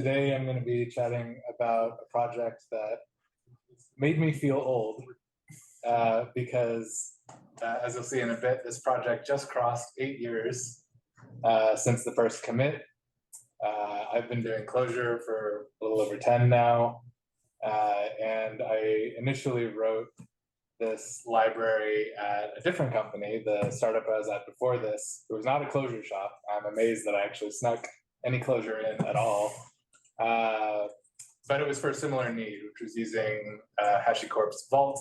Today I'm going to be chatting about a project that made me feel old because, as you'll see in a bit, this project just crossed 8 years since the first commit. I've been doing Clojure for a little over 10 now, and I initially wrote this library at a different company, the startup I was at before this. It was not a Clojure shop. I'm amazed that I actually snuck any Clojure in at all. But it was for a similar need, which was using HashiCorp's Vault.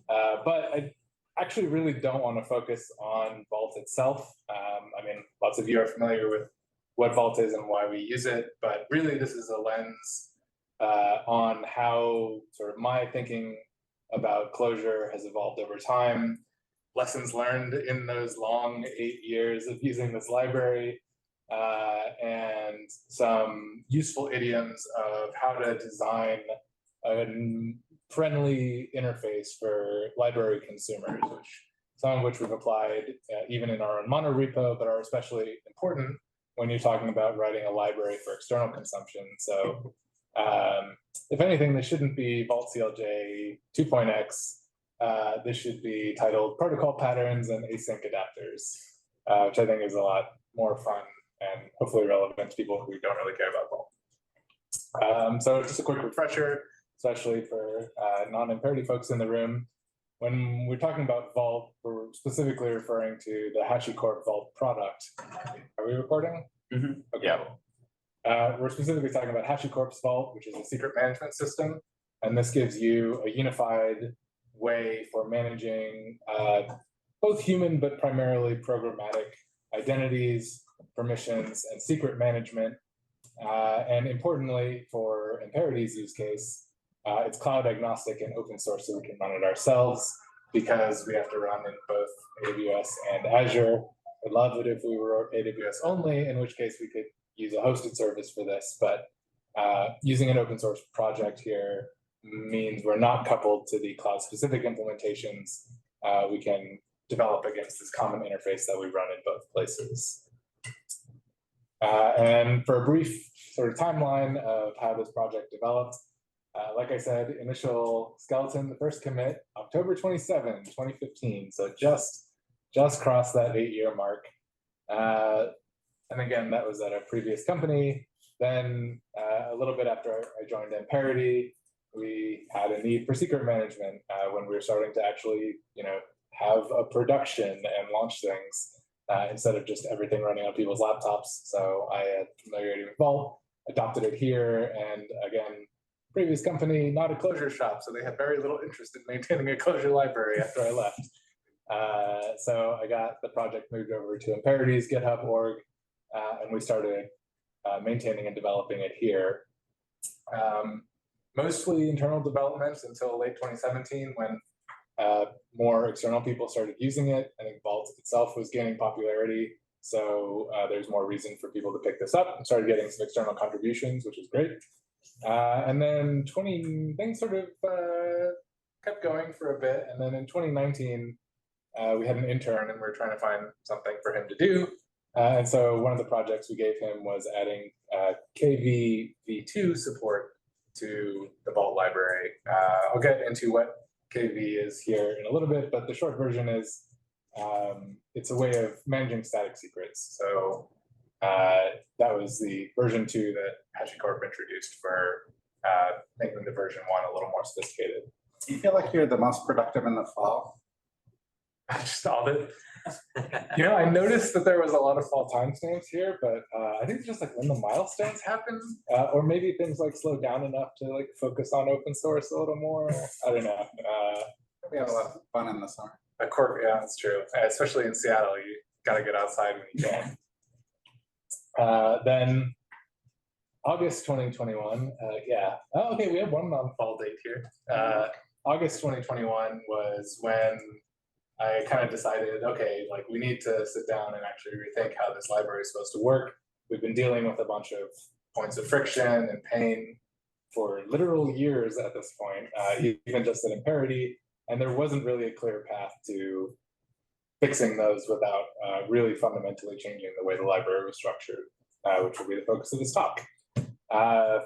But I actually really don't want to focus on Vault itself. I mean, lots of you are familiar with what Vault is and why we use it, but really this is a lens on how sort of my thinking about Clojure has evolved over time, lessons learned in those long 8 years of using this library, and some useful idioms of how to design a friendly interface for library consumers, some of which we've applied even in our own mono repo, but are especially important when you're talking about writing a library for external consumption. So if anything, this shouldn't be vault-clj 2.x. This should be titled Protocol Patterns and Async Adapters, which I think is a lot more fun and hopefully relevant to people who don't really care about Vault. So just a quick refresher, especially for non-Amperity folks in the room. When we're talking about Vault, we're specifically referring to the HashiCorp Vault product. Are we recording? Mm-hmm. Okay. Yeah. We're specifically talking about HashiCorp's Vault, which is a secret management system. And this gives you a unified way for managing both human, but primarily programmatic identities, permissions, and secret management. And importantly, for Amperity's use case, it's cloud agnostic and open source, so we can run it ourselves because we have to run in both AWS and Azure. I'd love it if we were AWS only, in which case we could use a hosted service for this, but using an open source project here means we're not coupled to the cloud-specific implementations. We can develop against this common interface that we run in both places. And for a brief sort of timeline of how this project developed, like I said, initial skeleton, the first commit, October 27, 2015. So just crossed that 8-year mark. And again, that was at a previous company. Then a little bit after I joined Amperity, we had a need for secret management when we were starting to actually, have a production and launch things instead of just everything running on people's laptops. So I had familiarity with Vault, adopted it here, and again, previous company, not a Clojure shop, so they had very little interest in maintaining a Clojure library after I left. So I got the project moved over to Amperity's GitHub org, and we started maintaining and developing it here. Mostly internal developments until late 2017 when more external people started using it. I think Vault itself was gaining popularity, so there's more reason for people to pick this up and started getting some external contributions, which is great. And then things sort of kept going for a bit, and then in 2019, we had an intern and we were trying to find something for him to do. And so one of the projects we gave him was adding KV v2 support to the Vault library. I'll get into what KV is here in a little bit, but the short version is it's a way of managing static secrets. So that was the version 2 that HashiCorp introduced for making the version 1 a little more sophisticated. Do you feel like you're the most productive in the fall? I just audit. I noticed that there was a lot of fall timestamps here, but I think it's just like when the milestones happen, or maybe things like slow down enough to like focus on open source a little more. I don't know. We have a lot of fun in the summer. Yeah, that's true. Especially in Seattle, you got to get outside when you can. Then August 2021, yeah. Oh, okay, we have one non-fall date here. August 2021 was when I kind of decided, okay, like we need to sit down and actually rethink how this library is supposed to work. We've been dealing with a bunch of points of friction and pain for literal years at this point, even just at Amperity, and there wasn't really a clear path to fixing those without really fundamentally changing the way the library was structured, which will be the focus of this talk.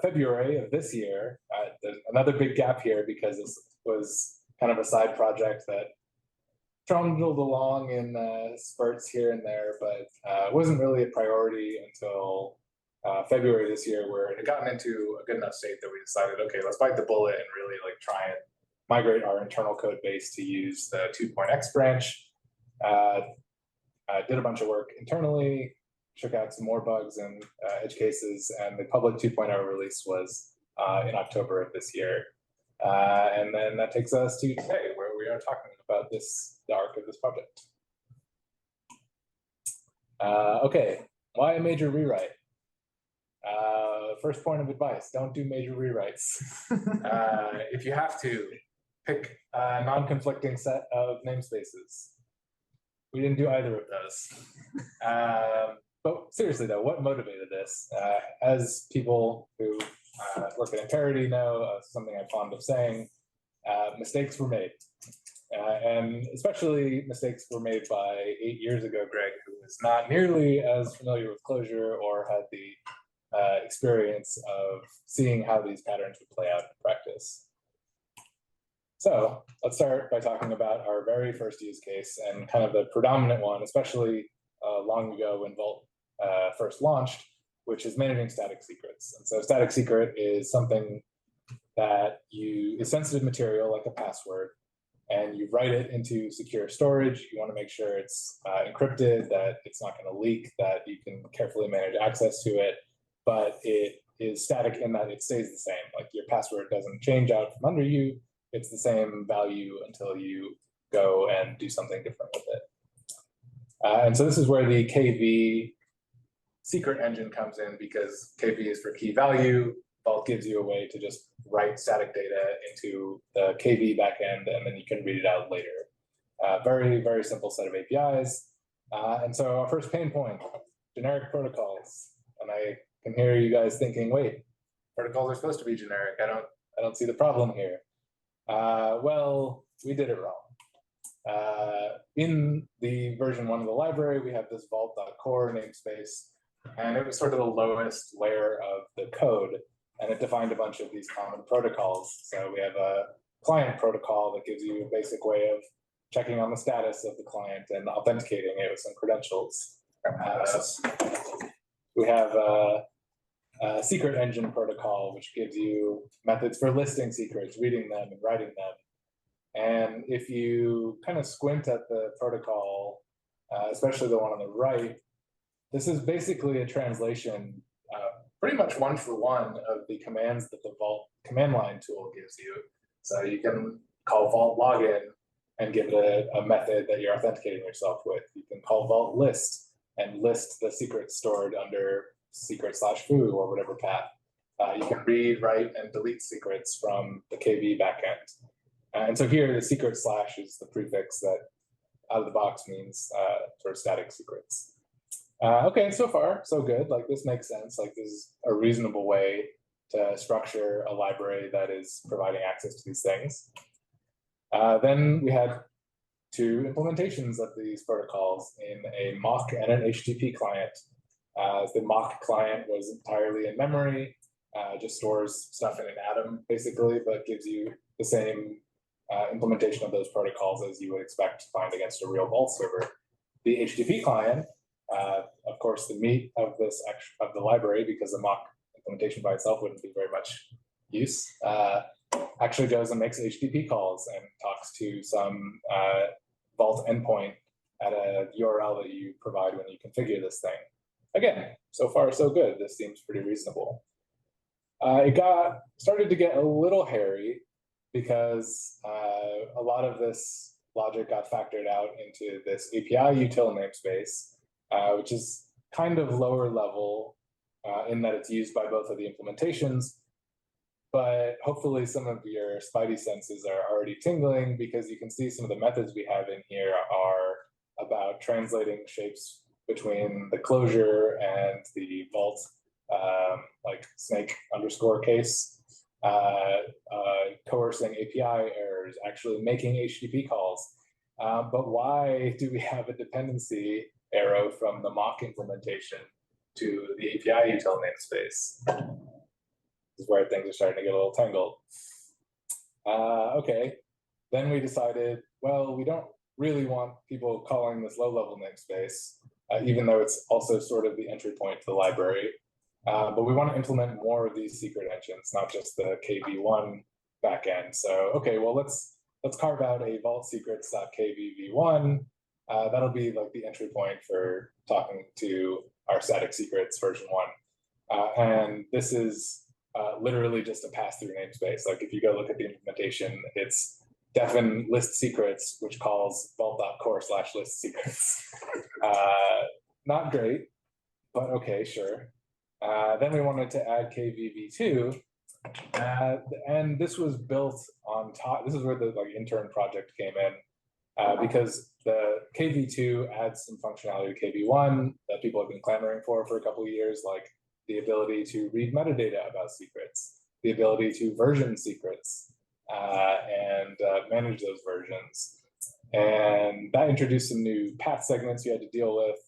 February of this year, there's another big gap here because this was kind of a side project that trundled along in spurts here and there, but wasn't really a priority until February this year, where it had gotten into a good enough state that we decided, okay, let's bite the bullet and really like try and migrate our internal code base to use the 2.x branch. Did a bunch of work internally, took out some more bugs and edge cases, and the public 2.0 release was in October of this year. And then that takes us to today, where we are talking about the arc of this project. Okay, why a major rewrite? First point of advice, don't do major rewrites. If you have to, pick a non-conflicting set of namespaces. We didn't do either of those. But seriously though, what motivated this? As people who work at Amperity know, something I'm fond of saying, mistakes were made. And especially mistakes were made by 8 years ago Greg, who was not nearly as familiar with Clojure or had the experience of seeing how these patterns would play out in practice. So let's start by talking about our very first use case and kind of the predominant one, especially long ago when Vault first launched, which is managing static secrets. And so static secret is something that is sensitive material like a password, and you write it into secure storage. You want to make sure it's encrypted, that it's not going to leak, that you can carefully manage access to it, but it is static in that it stays the same. Like your password doesn't change out from under you. It's the same value until you go and do something different with it. And so this is where the KV secret engine comes in, because KV is for key value. Vault gives you a way to just write static data into the KV backend, and then you can read it out later. Very, very simple set of APIs. And so our first pain point, generic protocols. And I can hear you guys thinking, wait, protocols are supposed to be generic. I don't see the problem here. Well, we did it wrong. In the version 1 of the library, we have this vault.core namespace, and it was sort of the lowest layer of the code, and it defined a bunch of these common protocols. So we have a client protocol that gives you a basic way of checking on the status of the client and authenticating it with some credentials. We have a secret engine protocol, which gives you methods for listing secrets, reading them and writing them. And if you kind of squint at the protocol, especially the one on the right, this is basically a translation, pretty much one for one of the commands that the Vault command line tool gives you. So you can call Vault login and give it a method that you're authenticating yourself with. You can call Vault list and list the secrets stored under secret/foo or whatever path. You can read, write, and delete secrets from the KV backend. And so here the secret/ is the prefix that out of the box means sort of static secrets. Okay, so far so good. Like this makes sense. Like this is a reasonable way to structure a library that is providing access to these things. Then we had 2 implementations of these protocols in a mock and an HTTP client. The mock client was entirely in memory, just stores stuff in an atom basically, but gives you the same implementation of those protocols as you would expect to find against a real Vault server. The HTTP client, of course, the meat of the library, because the mock implementation by itself wouldn't be very much use, actually goes and makes HTTP calls and talks to some Vault endpoint at a URL that you provide when you configure this thing. Again, so far so good. This seems pretty reasonable. It started to get a little hairy because a lot of this logic got factored out into this API util namespace, which is kind of lower level in that it's used by both of the implementations. But hopefully some of your spidey senses are already tingling, because you can see some of the methods we have in here are about translating shapes between the Clojure and the Vault, like snake underscore case, coercing API errors, actually making HTTP calls. But why do we have a dependency arrow from the mock implementation to the API util namespace? This is where things are starting to get a little tangled. Okay, then we decided, well, we don't really want people calling this low-level namespace, even though it's also sort of the entry point to the library. But we want to implement more of these secret engines, not just the KV1 backend. So, okay, well, let's carve out a vault secrets.kvv1. That'll be like the entry point for talking to our static secrets version 1. And this is literally just a pass-through namespace. Like if you go look at the implementation, it's defen list secrets, which calls vault.core/list secrets. Not great, but okay, sure. Then we wanted to add KVV2, and this was built on top. This is where the intern project came in, because the KV2 adds some functionality to KV1 that people have been clamoring for a couple of years, like the ability to read metadata about secrets, the ability to version secrets, and manage those versions. And that introduced some new path segments you had to deal with.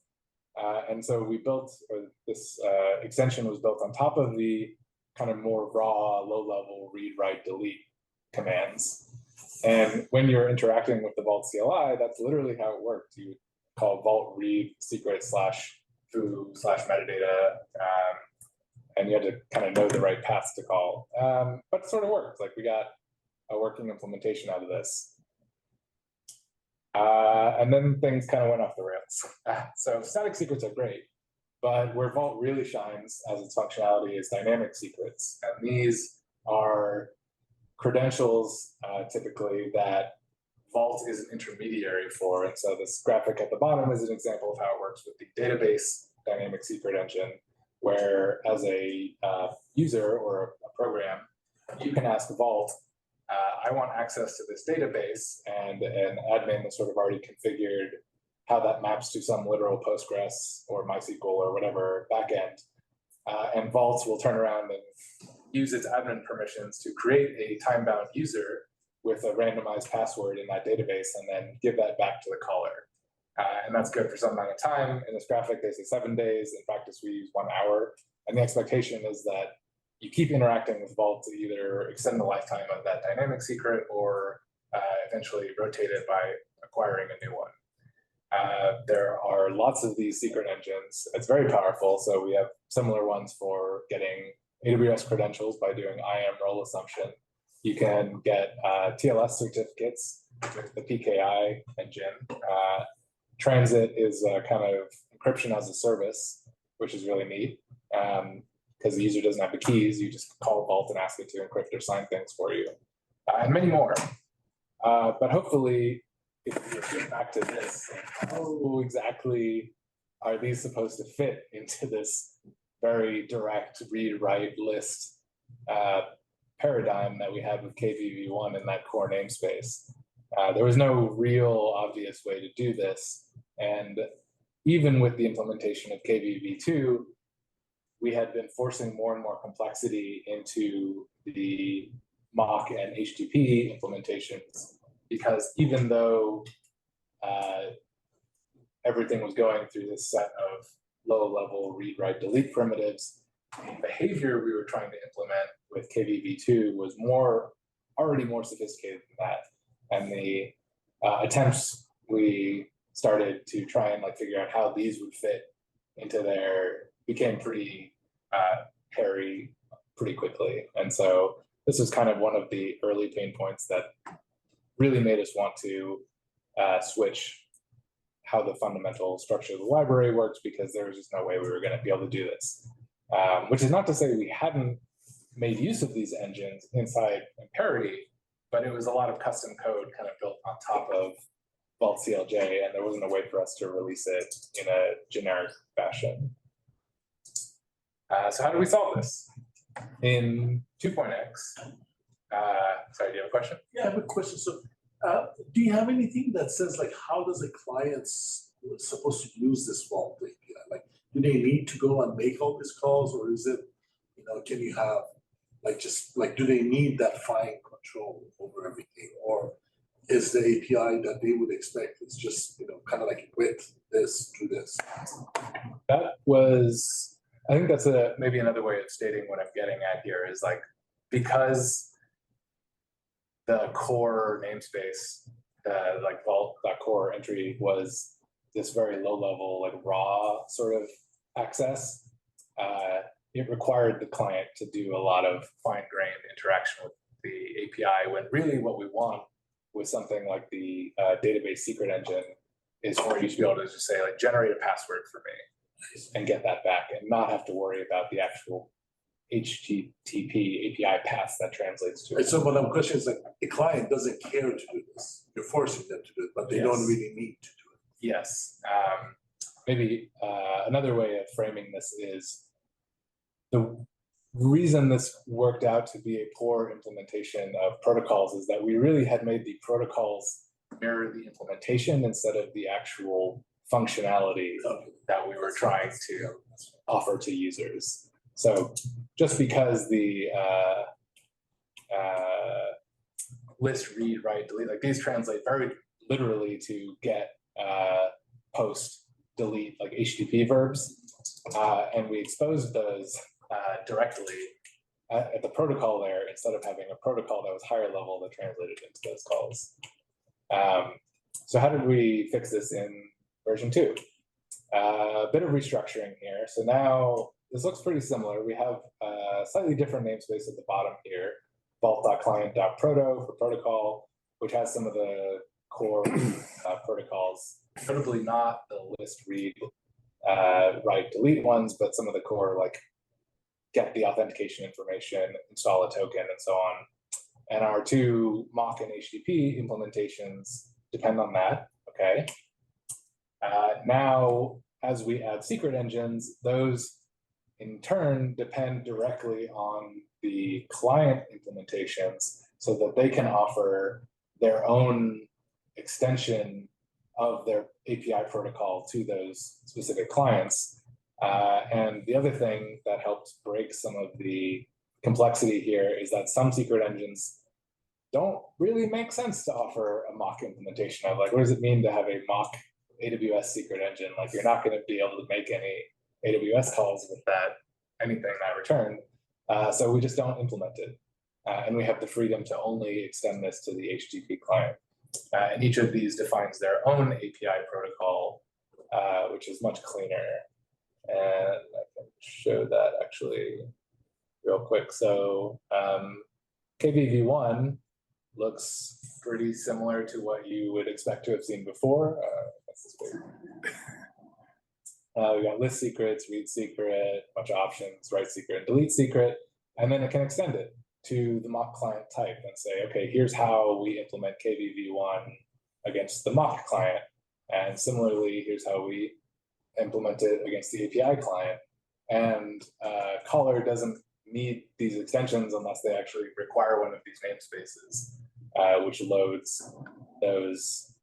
And so we built, or this extension was built on top of the kind of more raw, low-level read, write, delete commands. And when you're interacting with the Vault CLI, that's literally how it worked. You would call vault read secret /foo/metadata, and you had to kind of know the right paths to call. But it sort of worked. Like we got a working implementation out of this. And then things kind of went off the rails. So static secrets are great, but where Vault really shines as its functionality is dynamic secrets. And these are credentials typically that Vault is an intermediary for. And so this graphic at the bottom is an example of how it works with the database dynamic secret engine, where as a user or a program, you can ask Vault, I want access to this database, and an admin has sort of already configured how that maps to some literal Postgres or MySQL or whatever backend. And Vault will turn around and use its admin permissions to create a time-bound user with a randomized password in that database and then give that back to the caller. And that's good for some amount of time. In this graphic, they say 7 days. In practice, we use 1 hour. And the expectation is that you keep interacting with Vault to either extend the lifetime of that dynamic secret or eventually rotate it by acquiring a new one. There are lots of these secret engines. It's very powerful. So we have similar ones for getting AWS credentials by doing IAM role assumption. You can get TLS certificates with the PKI engine. Transit is a kind of encryption as a service, which is really neat. Because the user doesn't have the keys, you just call Vault and ask it to encrypt or sign things for you, and many more. But hopefully, if we get back to this, how exactly are these supposed to fit into this very direct read-write list paradigm that we had with KVV1 in that core namespace? There was no real obvious way to do this, and even with the implementation of KVV2, we had been forcing more and more complexity into the mock and HTTP implementations, because even though everything was going through this set of low-level read, write, delete primitives, the behavior we were trying to implement with KVV2 was already more sophisticated than that. And the attempts we started to try and figure out how these would fit into there became pretty hairy pretty quickly. And so this was kind of one of the early pain points that really made us want to switch how the fundamental structure of the library works, because there was just no way we were going to be able to do this. Which is not to say we hadn't made use of these engines inside Amperity, but it was a lot of custom code kind of built on top of vault-clj, and there wasn't a way for us to release it in a generic fashion. So how do we solve this? In 2.x, sorry, do you have a question? Yeah, I have a question. So do you have anything that says how does a client supposed to use this vault API? Do they need to go and make all these calls, or is it, can you have do they need that fine control over everything, or is the API that they would expect is just kind of with this, do this? That was I think that's maybe another way of stating what I'm getting at here is like, because the core namespace, like vault.core entry was this very low level, like raw sort of access. It required the client to do a lot of fine grained interaction with the API when really what we want with something like the database secret engine is for you to be able to just say like, generate a password for me and get that back and not have to worry about the actual HTTP API paths that translates to Right, it. so what I'm questioning is like, the client doesn't care to do this. You're forcing them to do it, but they don't Yes. really need to do it. Yes. Maybe another way of framing this is the reason this worked out to be a poor implementation of protocols is that we really had made the protocols mirror the implementation instead of the actual functionality that we were trying to offer to users. So just because the list, read, write, delete, like these translate very literally to get, post, delete, like HTTP verbs. And we exposed those directly at the protocol there instead of having a protocol that was higher level that translated into those calls. So how did we fix this in version 2? A bit of restructuring here. So now this looks pretty similar. We have a slightly different namespace at the bottom here, vault.client.proto for protocol, which has some of the core protocols, notably not the list, read, write, delete ones, but some of the core like get the authentication information, install a token, and so on. And our two mock and HTTP implementations depend on that, okay? Now, as we add secret engines, those in turn depend directly on the client implementations so that they can offer their own extension of their API protocol to those specific clients. And the other thing that helps break some of the complexity here is that some secret engines don't really make sense to offer a mock implementation of. Like, what does it mean to have a mock AWS secret engine? Like, you're not going to be able to make any AWS calls with that, anything that returned. So we just don't implement it. And we have the freedom to only extend this to the HTTP client. And each of these defines their own API protocol, which is much cleaner. And I can show that actually real quick. So KVV1 looks pretty similar to what you would expect to have seen before. We got list secrets, read secret, bunch of options, write secret, and delete secret, and then it can extend it to the mock client type and say, okay, here's how we implement KVV1 against the mock client. And similarly, here's how we implement it against the API client. And Caller doesn't need these extensions unless they actually require one of these namespaces, which loads those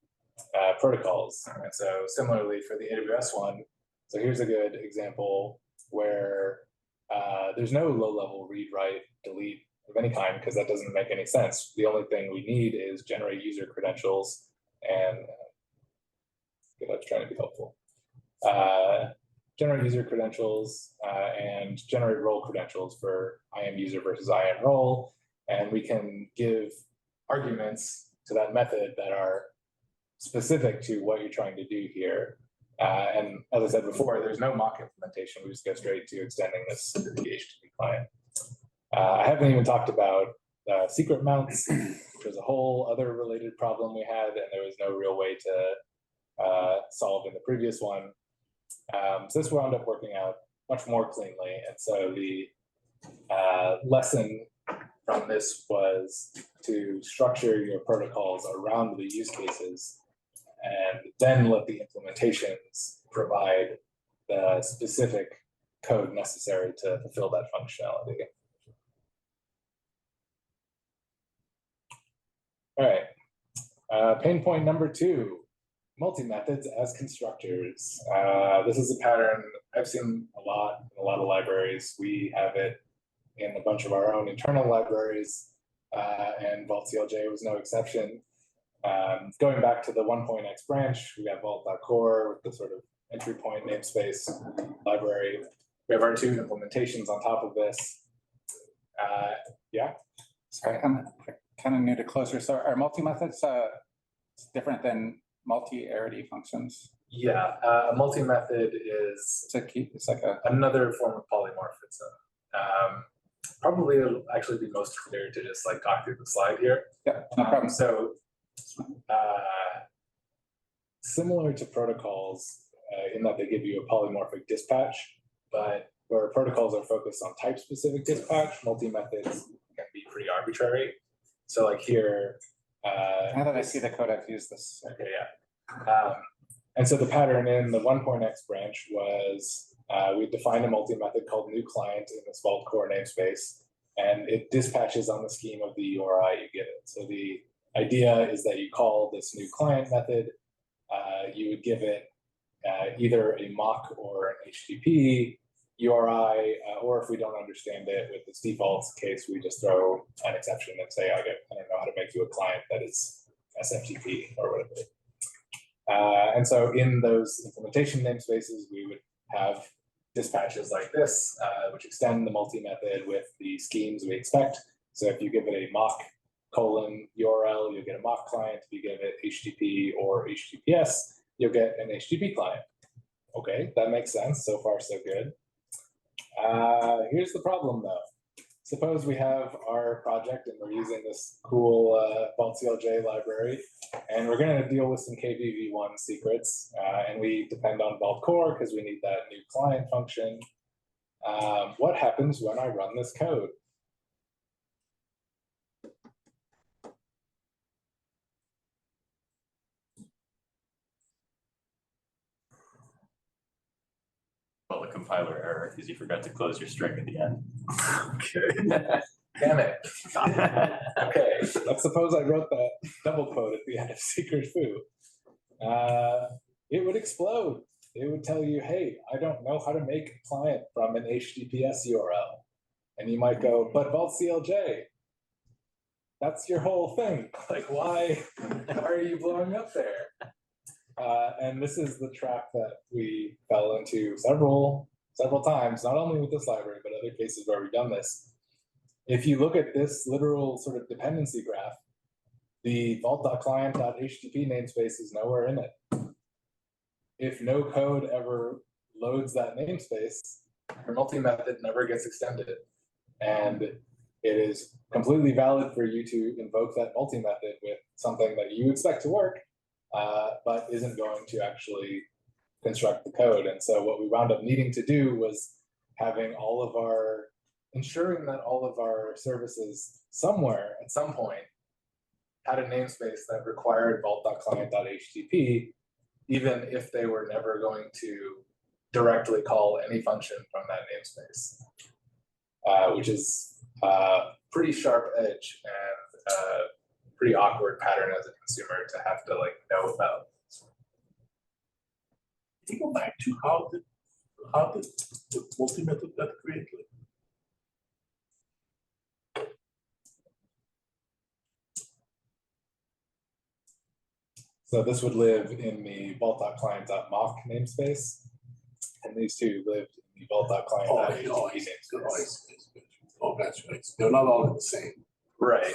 protocols. And so similarly for the AWS one, so here's a good example where there's no low-level read, write, delete of any kind, because that doesn't make any sense. The only thing we need is generate user credentials and I was trying to be helpful. Generate user credentials and generate role credentials for IAM user versus IAM role. And we can give arguments to that method that are specific to what you're trying to do here. And as I said before, there's no mock implementation. We just go straight to extending this to the HTTP client. I haven't even talked about secret mounts, which was a whole other related problem we had, and there was no real way to solve in the previous one. So this wound up working out much more cleanly. And so the lesson from this was to structure your protocols around the use cases and then let the implementations provide the specific code necessary to fulfill that functionality. All right, pain point number 2. Multi-methods as constructors. This is a pattern I've seen a lot in a lot of libraries. We have it in a bunch of our own internal libraries, and vault-clj was no exception. Going back to the 1.x branch, we got vault.core with the sort of entry point namespace library. We have our two implementations on top of this. Yeah. Sorry, I'm kind of new to Clojure. So are multi-methods different than multi-arity functions? Yeah, a multi-method is It's like a another form of polymorphism. Probably it'll actually be most clear to just like talk through the slide here. yeah, no problem. So similar to protocols in that they give you a polymorphic dispatch, but where protocols are focused on type-specific dispatch, multi-methods can be pretty arbitrary. So like here. Now that I see the code, I've used this. Okay, yeah. And so the pattern in the 1.x branch was we defined a multi-method called new client in this vault core namespace, and it dispatches on the scheme of the URI you give it. So the idea is that you call this new client method, you would give it either a mock or an HTTP URI, or if we don't understand it with this default case, we just throw an exception and say, I don't know how to make you a client that is SFTP or whatever. And so in those implementation namespaces, we would have dispatches like this, which extend the multi-method with the schemes we expect. So if you give it a mock :URL, you'll get a mock client. If you give it HTTP or HTTPS, you'll get an HTTP client. Okay, that makes sense. So far, so good. Here's the problem though. Suppose we have our project and we're using this cool vault-clj library, and we're going to deal with some KVV1 secrets, and we depend on vault core because we need that new client function. What happens when I run this code? Well, a compiler error because you forgot to close your string at the end. Okay. Damn it. Okay, let's suppose I wrote that double quote at the end of secret foo. It would explode. It would tell you, hey, I don't know how to make a client from an HTTPS URL. And you might go, but vault-clj, that's your whole thing. Like, why are you blowing up there? And this is the trap that we fell into several times, not only with this library, but other cases where we've done this. If you look at this literal sort of dependency graph, the vault.client.http namespace is nowhere in it. If no code ever loads that namespace, your multi-method never gets extended. And it is completely valid for you to invoke that multi-method with something that you expect to work, but isn't going to actually construct the code. And so what we wound up needing to do was ensuring that all of our services somewhere at some point had a namespace that required vault.client.http, even if they were never going to directly call any function from that namespace, which is a pretty sharp edge and pretty awkward pattern as a consumer to have to like know about. Can you go back to how did the multi-method got created? So this would live in the vault.client.mock namespace, and these two lived in the vault.client.http namespace. Oh, that's right. They're not all the same. Right.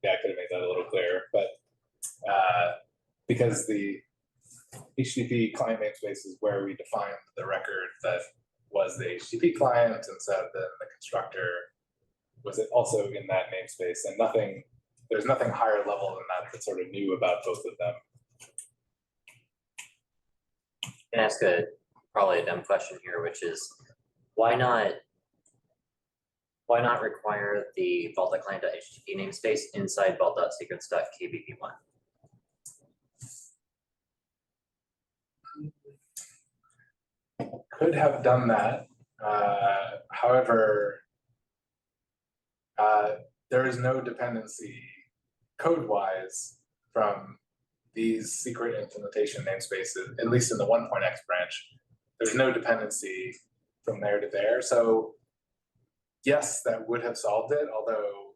Yeah, I could have made that a little clearer, but because the HTTP client namespace is where we defined the record that was the HTTP client, and so then the constructor was also in that namespace, and there's nothing higher level than that that sort of knew about both of them. I can ask probably a dumb question here, which is why not require the vault.client.http namespace inside vault.secrets.kbb1? Could have done that. However, there is no dependency code-wise from these secret implementation namespaces, at least in the 1.x branch. There's no dependency from there to there. So yes, that would have solved it, although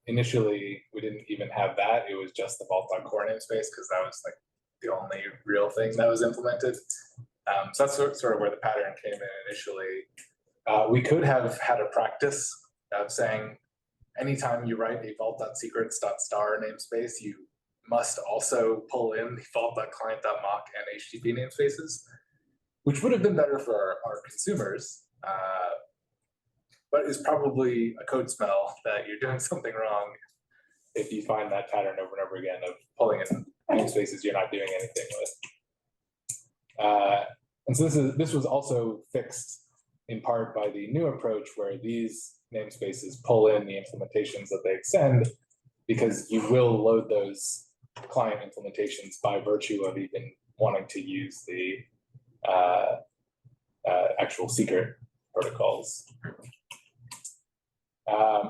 initially we didn't even have that. It was just the vault.core namespace because that was like the only real thing that was implemented. So that's sort of where the pattern came in initially. We could have had a practice of saying, anytime you write a vault.secrets.star namespace, you must also pull in the vault.client.mock and HTTP namespaces, which would have been better for our consumers, but is probably a code smell that you're doing something wrong if you find that pattern over and over again of pulling in namespaces you're not doing anything with. And so this was also fixed in part by the new approach where these namespaces pull in the implementations that they extend, because you will load those client implementations by virtue of even wanting to use the actual secret protocols.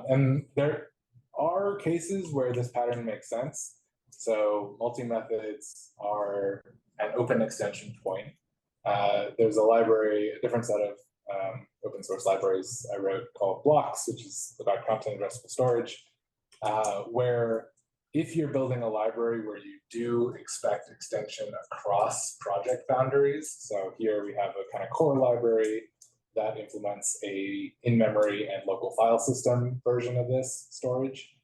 And there are cases where this pattern makes sense. So multi-methods are an open extension point. There's a library, a different set of open source libraries I wrote called blocks, which is about content addressable storage, where if you're building a library where you do expect extension across project boundaries, so here we have a kind of core library that implements a in-memory and local file system version of this storage,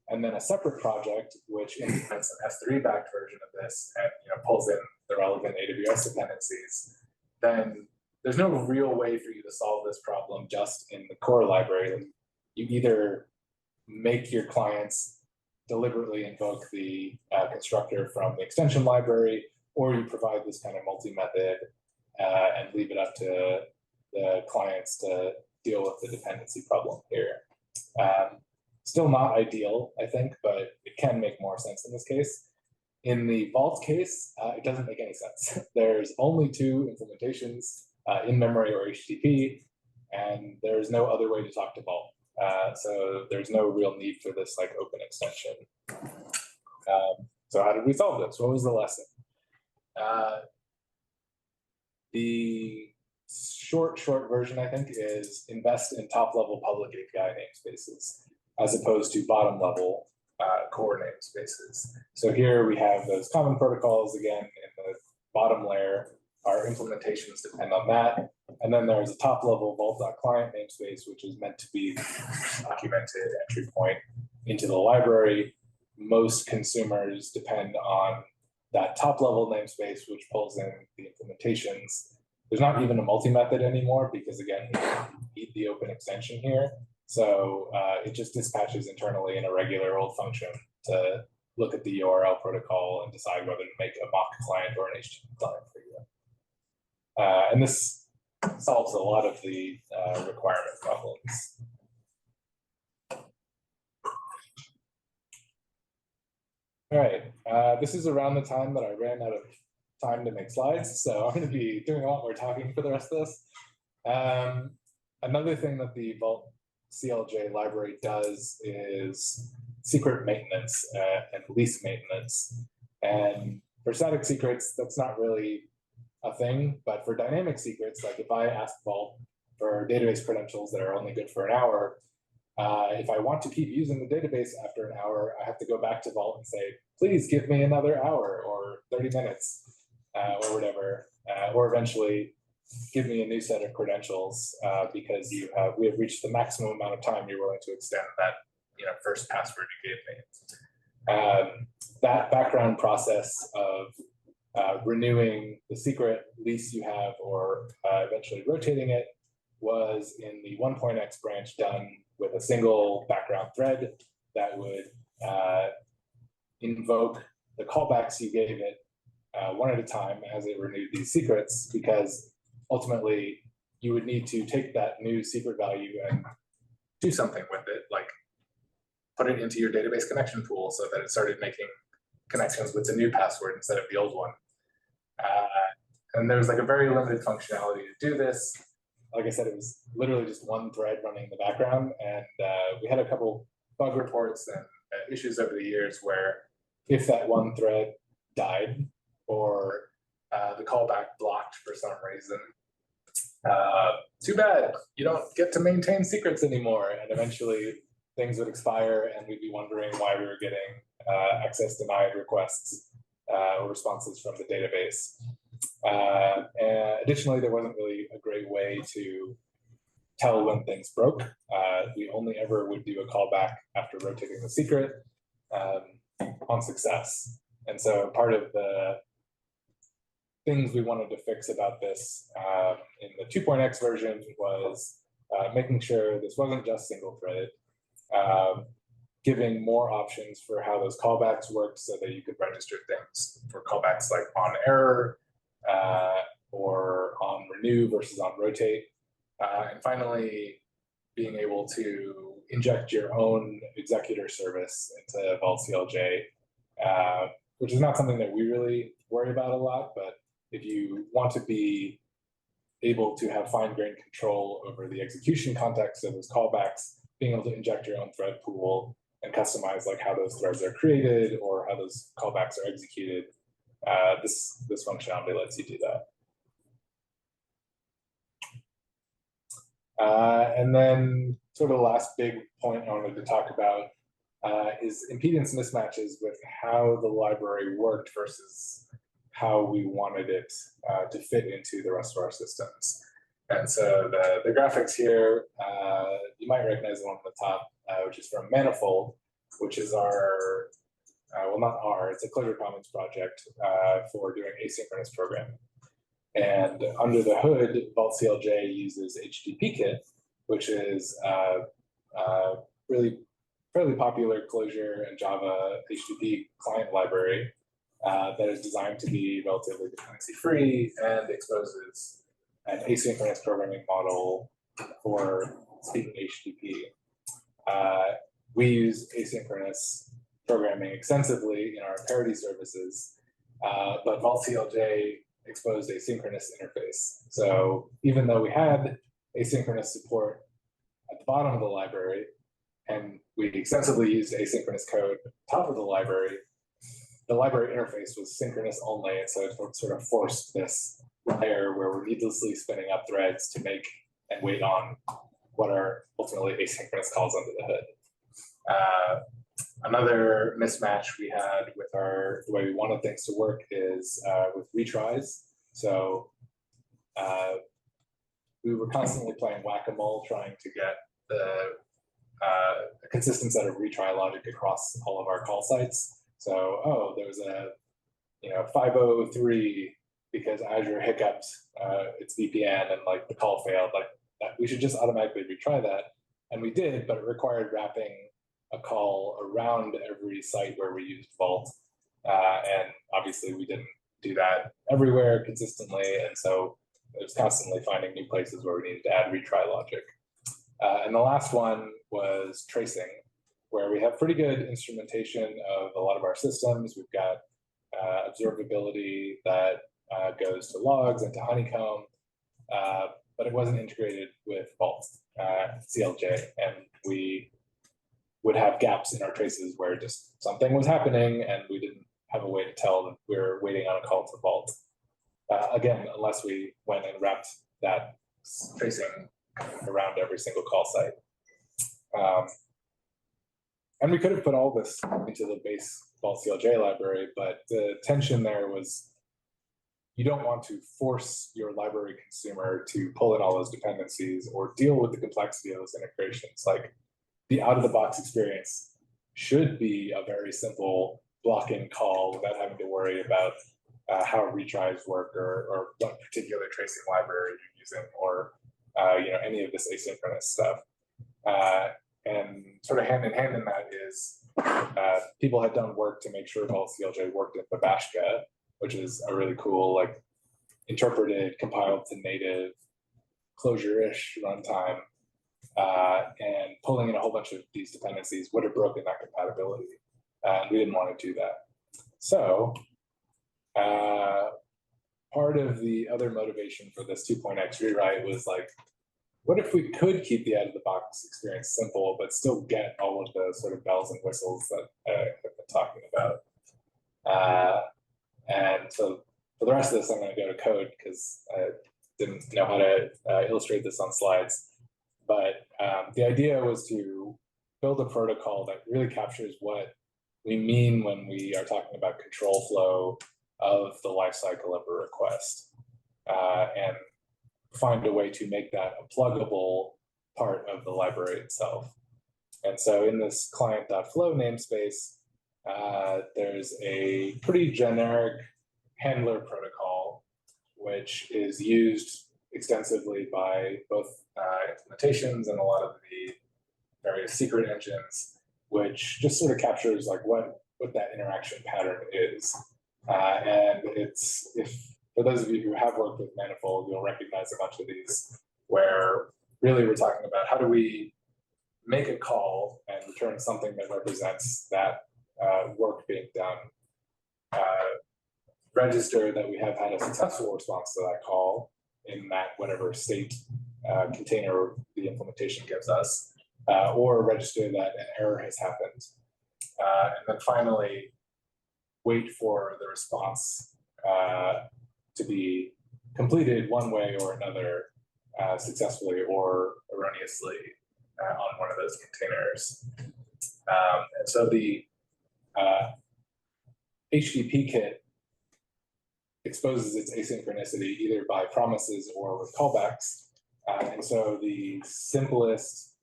and then a separate project which implements an S3 backed version of this and pulls in the relevant AWS dependencies, then there's no real way for you to solve this problem just in the core library. You either make your clients deliberately invoke the constructor from the extension library, or you provide this kind of multi-method and leave it up to the clients to deal with the dependency problem here. Still not ideal, I think, but it can make more sense in this case. In the Vault case, it doesn't make any sense. There's only two implementations, in memory or HTTP, and there's no other way to talk to Vault. So there's no real need for this like open extension. So how did we solve this? What was the lesson? The short version, I think, is invest in top-level public API namespaces as opposed to bottom-level core namespaces. So here we have those common protocols again in the bottom layer. Our implementations depend on that. And then there's a top-level vault.client namespace, which is meant to be the documented entry point into the library. Most consumers depend on that top-level namespace, which pulls in the implementations. There's not even a multi-method anymore because, again, we need the open extension here. So it just dispatches internally in a regular old function to look at the URL protocol and decide whether to make a mock client or an HTTP client for you. And this solves a lot of the requirement problems. All right, this is around the time that I ran out of time to make slides, so I'm going to be doing a lot more talking for the rest of this. Another thing that the vault-clj library does is secret maintenance and lease maintenance. And for static secrets, that's not really a thing, but for dynamic secrets, like if I ask Vault for database credentials that are only good for an hour, if I want to keep using the database after an hour, I have to go back to Vault and say, please give me another hour or 30 minutes or whatever, or eventually give me a new set of credentials because we have reached the maximum amount of time you're willing to extend that first password you gave me. That background process of renewing the secret lease you have or eventually rotating it was in the 1.x branch done with a single background thread that would invoke the callbacks you gave it one at a time as it renewed these secrets, because ultimately you would need to take that new secret value and do something with it, like put it into your database connection pool so that it started making connections with the new password instead of the old one. And there's like a very limited functionality to do this. Like I said, it was literally just one thread running in the background, and we had a couple bug reports and issues over the years where if that one thread died or the callback blocked for some reason, too bad, you don't get to maintain secrets anymore. And eventually things would expire and we'd be wondering why we were getting access denied requests or responses from the database. And additionally, there wasn't really a great way to tell when things broke. We only ever would do a callback after rotating the secret on success. And so part of the things we wanted to fix about this in the 2.x version was making sure this wasn't just single threaded, giving more options for how those callbacks worked so that you could register things for callbacks like on error or on renew versus on rotate. And finally, being able to inject your own executor service into vault-clj, which is not something that we really worry about a lot, but if you want to be able to have fine-grained control over the execution context of those callbacks, being able to inject your own thread pool and customize like how those threads are created or how those callbacks are executed, this functionality lets you do that. And then sort of the last big point I wanted to talk about is impedance mismatches with how the library worked versus how we wanted it to fit into the rest of our systems. And so the graphics here, you might recognize the one on the top, which is from Manifold, which is our, well, not our, it's a Clojure Commons project for doing asynchronous programming. And under the hood, vault-clj uses HTTPKit, which is really fairly popular Clojure and Java HTTP client library that is designed to be relatively dependency-free and exposes an asynchronous programming model for speaking HTTP. We use asynchronous programming extensively in our Amperity services, but vault-clj exposed asynchronous interface. So even though we had asynchronous support at the bottom of the library, and we extensively used asynchronous code at the top of the library interface was synchronous only, and so it sort of forced this layer where we're needlessly spinning up threads to make and wait on what are ultimately asynchronous calls under the hood. Another mismatch we had with the way we wanted things to work is with retries. So we were constantly playing whack-a-mole trying to get a consistent set of retry logic across all of our call sites. So, oh, there was a 503 because Azure hiccuped its VPN and like the call failed. Like that, we should just automatically retry that, and we did, but it required wrapping a call around every site where we used Vault, and obviously we didn't do that everywhere consistently, and so it was constantly finding new places where we needed to add retry logic. And the last one was tracing, where we have pretty good instrumentation of a lot of our systems. We've got observability that goes to logs and to Honeycomb, but it wasn't integrated with Vault CLJ, and we would have gaps in our traces where just something was happening and we didn't have a way to tell that we were waiting on a call to Vault. Again, unless we went and wrapped that tracing around every single call site. And we could have put all this into the base vault-clj library, but the tension there was you don't want to force your library consumer to pull in all those dependencies or deal with the complexity of those integrations. Like the out-of-the-box experience should be a very simple blocking call without having to worry about how retries work or what particular tracing library you're using or any of this asynchronous stuff. And sort of hand in hand in that is people had done work to make sure vault-clj worked in Babashka, which is a really cool, like interpreted, compiled to native Clojure-ish runtime. And pulling in a whole bunch of these dependencies would have broken that compatibility. And we didn't want to do that. So part of the other motivation for this 2.x rewrite was like, what if we could keep the out-of-the-box experience simple, but still get all of the sort of bells and whistles that I've been talking about? And so for the rest of this, I'm going to go to code because I didn't know how to illustrate this on slides. But the idea was to build a protocol that really captures what we mean when we are talking about control flow of the lifecycle of a request, and find a way to make that a pluggable part of the library itself. And so in this client.flow namespace, there's a pretty generic handler protocol, which is used extensively by both implementations and a lot of the various secret engines, which just sort of captures like what that interaction pattern is. And for those of you who have worked with Manifold, you'll recognize a bunch of these where really we're talking about how do we make a call and return something that represents that work being done. Register that we have had a successful response to that call in that whatever state container the implementation gives us, or register that an error has happened. And then finally, wait for the response to be completed one way or another, successfully or erroneously on one of those containers. And so the HTTP kit exposes its asynchronicity either by promises or with callbacks. And so the simplest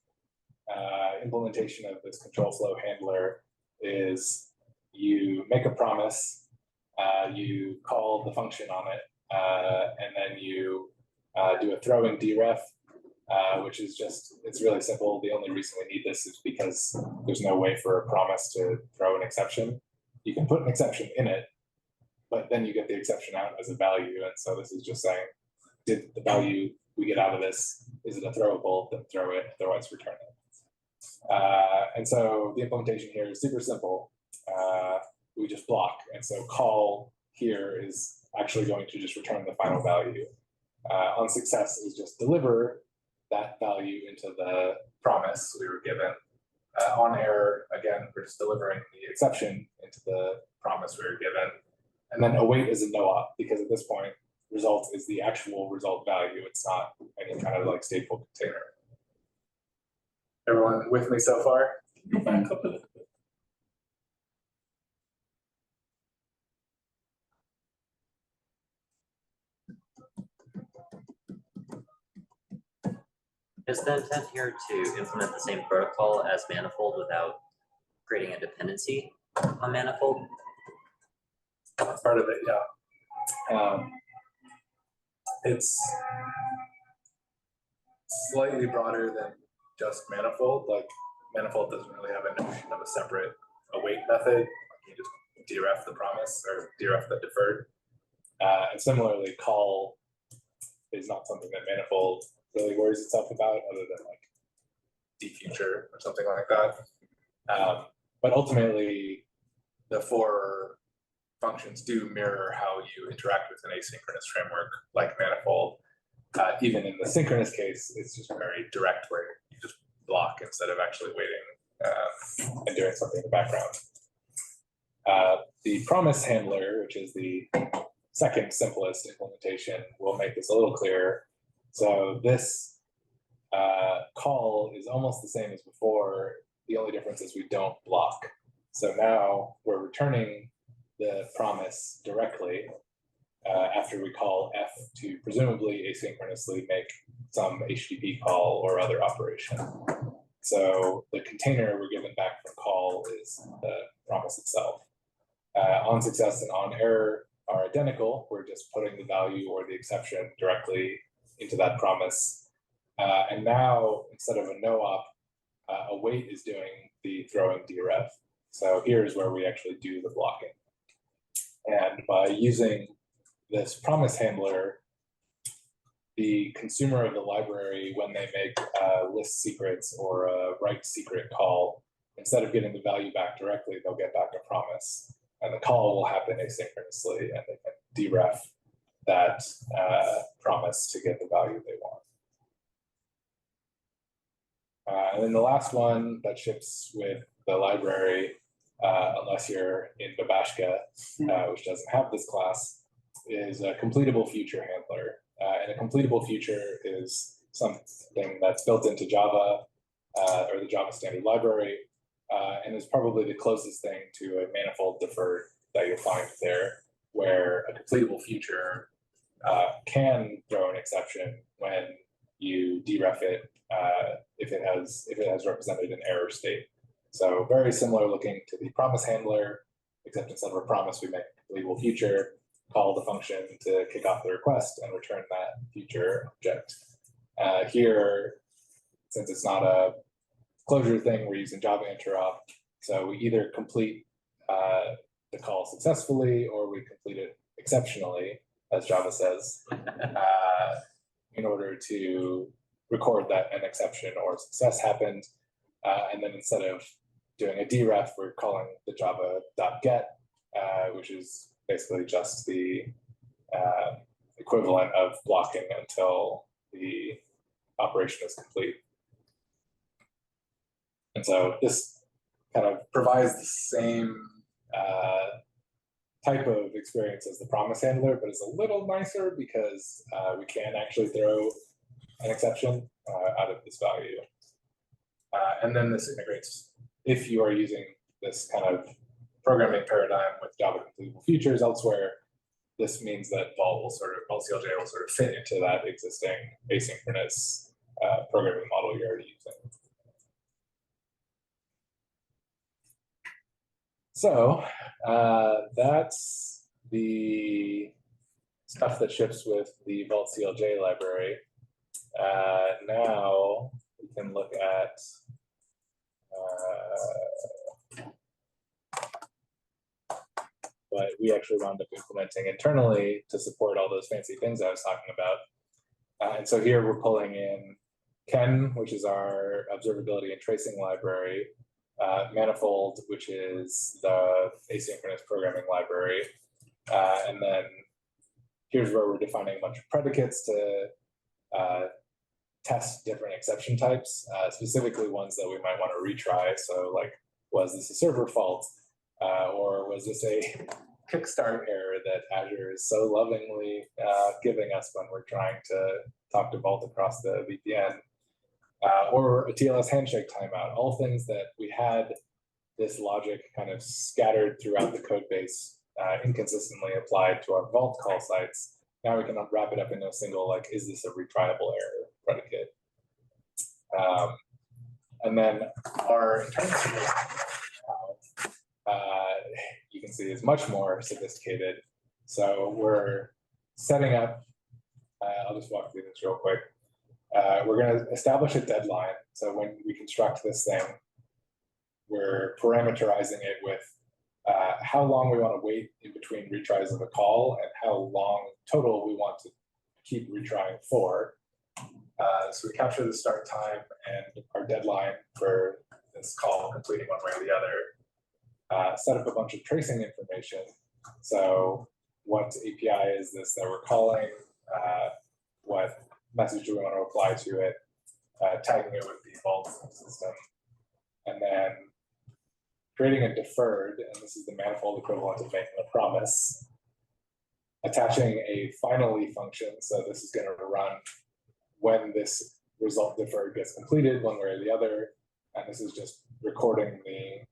implementation of this control flow handler is you make a promise, you call the function on it, and then you do a throw in deref, which is just, it's really simple. The only reason we need this is because there's no way for a promise to throw an exception. You can put an exception in it, but then you get the exception out as a value. And so this is just saying, did the value we get out of this, is it a throwable? Then throw it, otherwise return it. And so the implementation here is super simple. We just block. And so call here is actually going to just return the final value. On success is just deliver that value into the promise we were given. On error, again, we're just delivering the exception into the promise we were given. And then await is a no-op, because at this point, result is the actual result value. It's not any kind of like stateful container. Everyone with me so far? Go back up a little bit. Is the intent here to implement the same protocol as Manifold without creating a dependency on Manifold? That's part of it, yeah. It's slightly broader than just Manifold. Like Manifold doesn't really have a notion of a separate await method. You just deref the promise or deref the deferred. And similarly, call is not something that Manifold really worries itself about, other than like defuture or something like that. But ultimately, the four functions do mirror how you interact with an asynchronous framework like Manifold. Even in the synchronous case, it's just very direct, where you just block instead of actually waiting and doing something in the background. The promise handler, which is the second simplest implementation, will make this a little clearer. So this call is almost the same as before. The only difference is we don't block. So now we're returning the promise directly after we call F to presumably asynchronously make some HTTP call or other operation. So the container we're given back from call is the promise itself. On success and on error are identical. We're just putting the value or the exception directly into that promise. And now, instead of a no-op, await is doing the throwing deref. So here's where we actually do the blocking. And by using this promise handler, the consumer of the library, when they make list secrets or a write secret call, instead of getting the value back directly, they'll get back a promise. And the call will happen asynchronously, and they can deref that promise to get the value they want. And then the last one that ships with the library, unless you're in Babashka, which doesn't have this class, is a completable future handler. And a completable future is something that's built into Java or the Java standard library, and is probably the closest thing to a manifold deferred that you'll find there, where a completable feature can throw an exception when you deref it if it has represented an error state. So very similar looking to the promise handler, except instead of a promise, we make a completable feature, call the function to kick off the request and return that feature object. Here, since it's not a Clojure thing, we're using Java interop. So we either complete the call successfully or we complete it exceptionally, as Java says, in order to record that an exception or success happened. And then instead of doing a deref, we're calling the java.get, which is basically just the equivalent of blocking until the operation is complete. And so this kind of provides the same type of experience as the promise handler, but it's a little nicer because we can actually throw an exception out of this value. And then this integrates, if you are using this kind of programming paradigm with Java completable features elsewhere, this means that vault-clj will sort of fit into that existing asynchronous programming model you're already using. So that's the stuff that ships with the vault-clj library. Now we can look at what we actually wound up implementing internally to support all those fancy things I was talking about. And so here we're pulling in Ken, which is our observability and tracing library, Manifold, which is the asynchronous programming library. And then here's where we're defining a bunch of predicates to test different exception types, specifically ones that we might want to retry. So like, was this a server fault? Or was this a kickstart error that Azure is so lovingly giving us when we're trying to talk to Vault across the VPN? Or a TLS handshake timeout, all things that we had this logic kind of scattered throughout the code base, inconsistently applied to our Vault call sites. Now we can wrap it up into a single, like, is this a retryable error predicate? And then our internal solution you can see is much more sophisticated. So we're setting up, I'll just walk through this real quick. We're going to establish a deadline. So when we construct this thing, we're parameterizing it with how long we want to wait in between retries of a call and how long total we want to keep retrying for. So we capture the start time and our deadline for this call completing one way or the other. Set up a bunch of tracing information. So what API is this that we're calling? What message do we want to apply to it? Tagging it with the Vault system. And then creating a deferred, and this is the manifold equivalent of making a promise. Attaching a finally function, so this is going to run when this result deferred gets completed one way or the other. And this is just recording the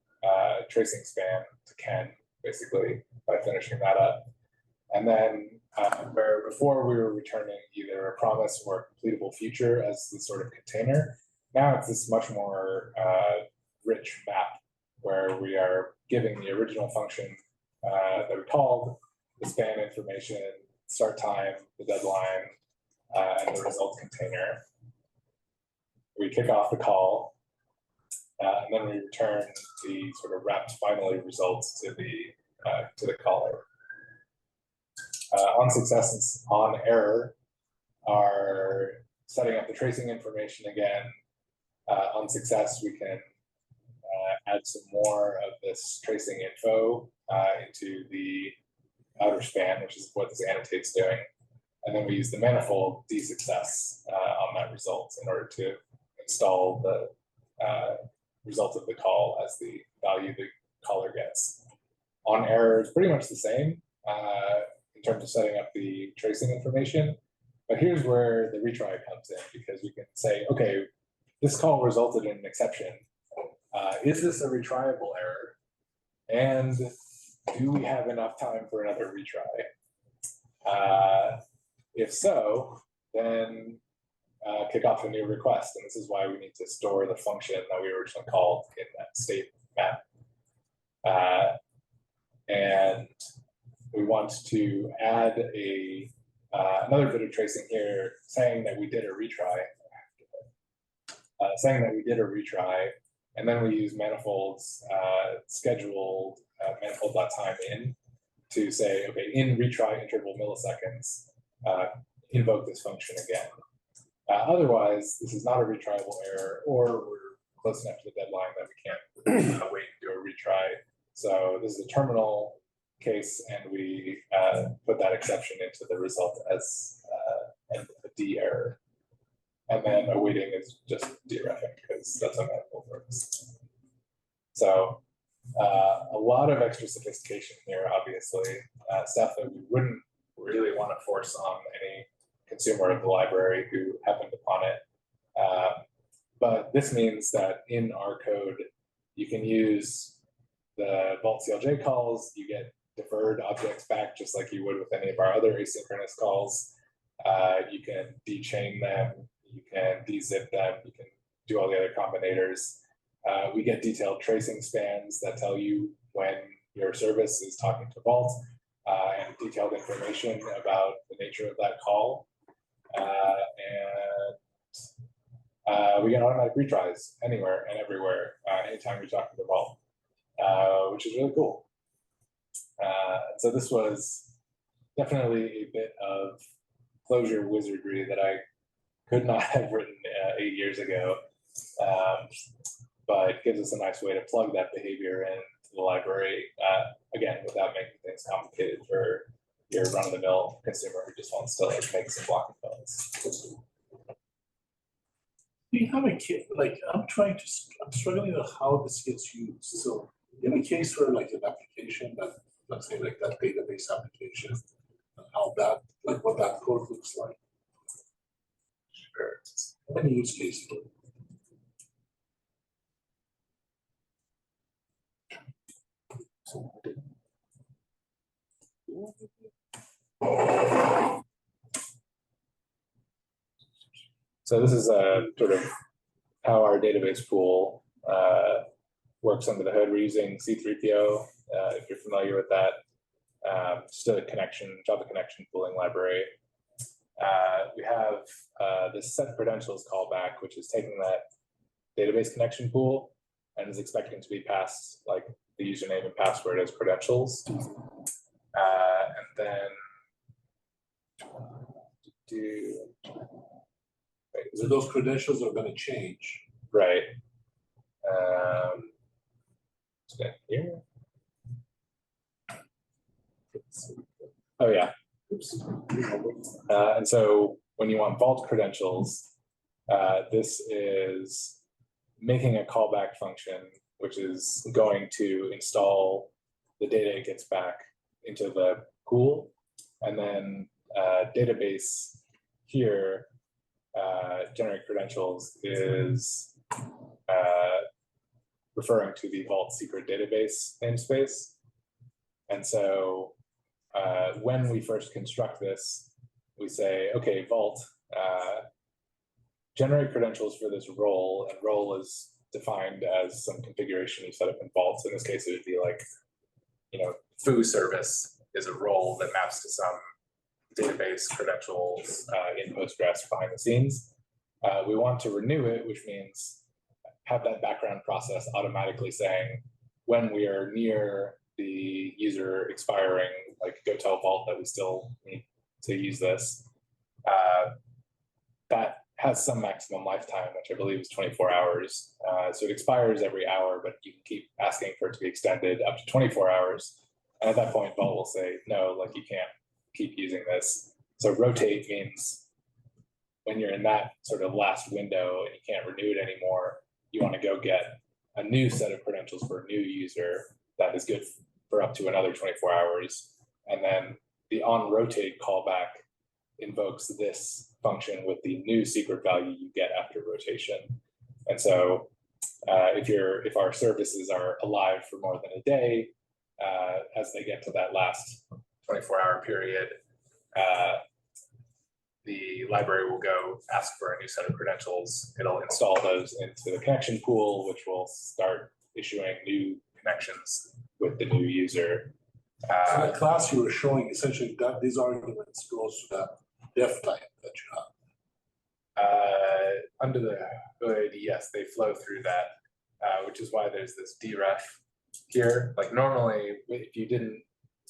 tracing span to Ken, basically, by finishing that up. And then where before we were returning either a promise or a completable feature as the sort of container, now it's this much more rich map where we are giving the original function that we called, the span information, start time, the deadline, and the result container. We kick off the call, and then we return the sort of wrapped finally results to the caller. On success and on error are setting up the tracing information again. On success, we can add some more of this tracing info into the outer span, which is what this annotate's doing. And then we use the manifold d-success on that result in order to install the result of the call as the value the caller gets. On error is pretty much the same in terms of setting up the tracing information. But here's where the retry comes in, because we can say, okay, this call resulted in an exception. Is this a retryable error? And do we have enough time for another retry? If so, then kick off a new request. And this is why we need to store the function that we originally called in that state map. And we want to add another bit of tracing here saying that we did a retry. And then we use manifolds scheduled manifold.time in to say, okay, in retry interval milliseconds, invoke this function again. Otherwise, this is not a retriable error, or we're close enough to the deadline that we can't wait and do a retry. So this is a terminal case, and we put that exception into the result as a D error. And then awaiting is just dereffing, because that's how manifold works. So a lot of extra sophistication here, obviously, stuff that we wouldn't really want to force on any consumer of the library who happened upon it. But this means that in our code, you can use the vault-clj calls, you get deferred objects back just like you would with any of our other asynchronous calls. You can dechain them, you can dzip them, you can do all the other combinators. We get detailed tracing spans that tell you when your service is talking to Vault, and detailed information about the nature of that call. And we get automatic retries anywhere and everywhere, anytime you're talking to Vault, which is really cool. So this was definitely a bit of Clojure wizardry that I could not have written 8 years ago, but it gives us a nice way to plug that behavior into the library, again, without making things complicated for your run-of-the-mill consumer who just wants to make some blocking codes. Do you have a case, like, I'm struggling with how this gets used. So in a case where like an application that, let's say like that database application, how that, like what that code looks like. Sure. Any use case for it. So this is sort of how our database pool works under the hood. We're using C3PO, if you're familiar with that. Just a Java connection pooling library. We have this set credentials callback, which is taking that database connection pool and is expecting to be passed like the username and password as credentials. And then So those credentials are going to change. Right. Here. Oh yeah. And so when you want vault credentials, this is making a callback function, which is going to install the data it gets back into the pool, and then database here, generate credentials is referring to the Vault secret database namespace. And so when we first construct this, we say, okay, Vault, generate credentials for this role, and role is defined as some configuration you set up in Vault. So in this case, it would be like, foo service is a role that maps to some database credentials in Postgres behind the scenes. We want to renew it, which means have that background process automatically saying when we are near the user expiring, like go tell Vault that we still need to use this. That has some maximum lifetime, which I believe is 24 hours. So it expires every hour, but you can keep asking for it to be extended up to 24 hours. And at that point, Vault will say, no, like you can't keep using this. So rotate means when you're in that sort of last window and you can't renew it anymore, you want to go get a new set of credentials for a new user that is good for up to another 24 hours. And then the on-rotate callback invokes this function with the new secret value you get after rotation. And so if our services are alive for more than a day, as they get to that last 24-hour period, the library will go ask for a new set of credentials. It'll install those into the connection pool, which will start issuing new connections with the new user. So the class you were showing, essentially, that these arguments goes to the def type that you have. Under the hood, yes, they flow through that, which is why there's this deref here. Like normally, if you didn't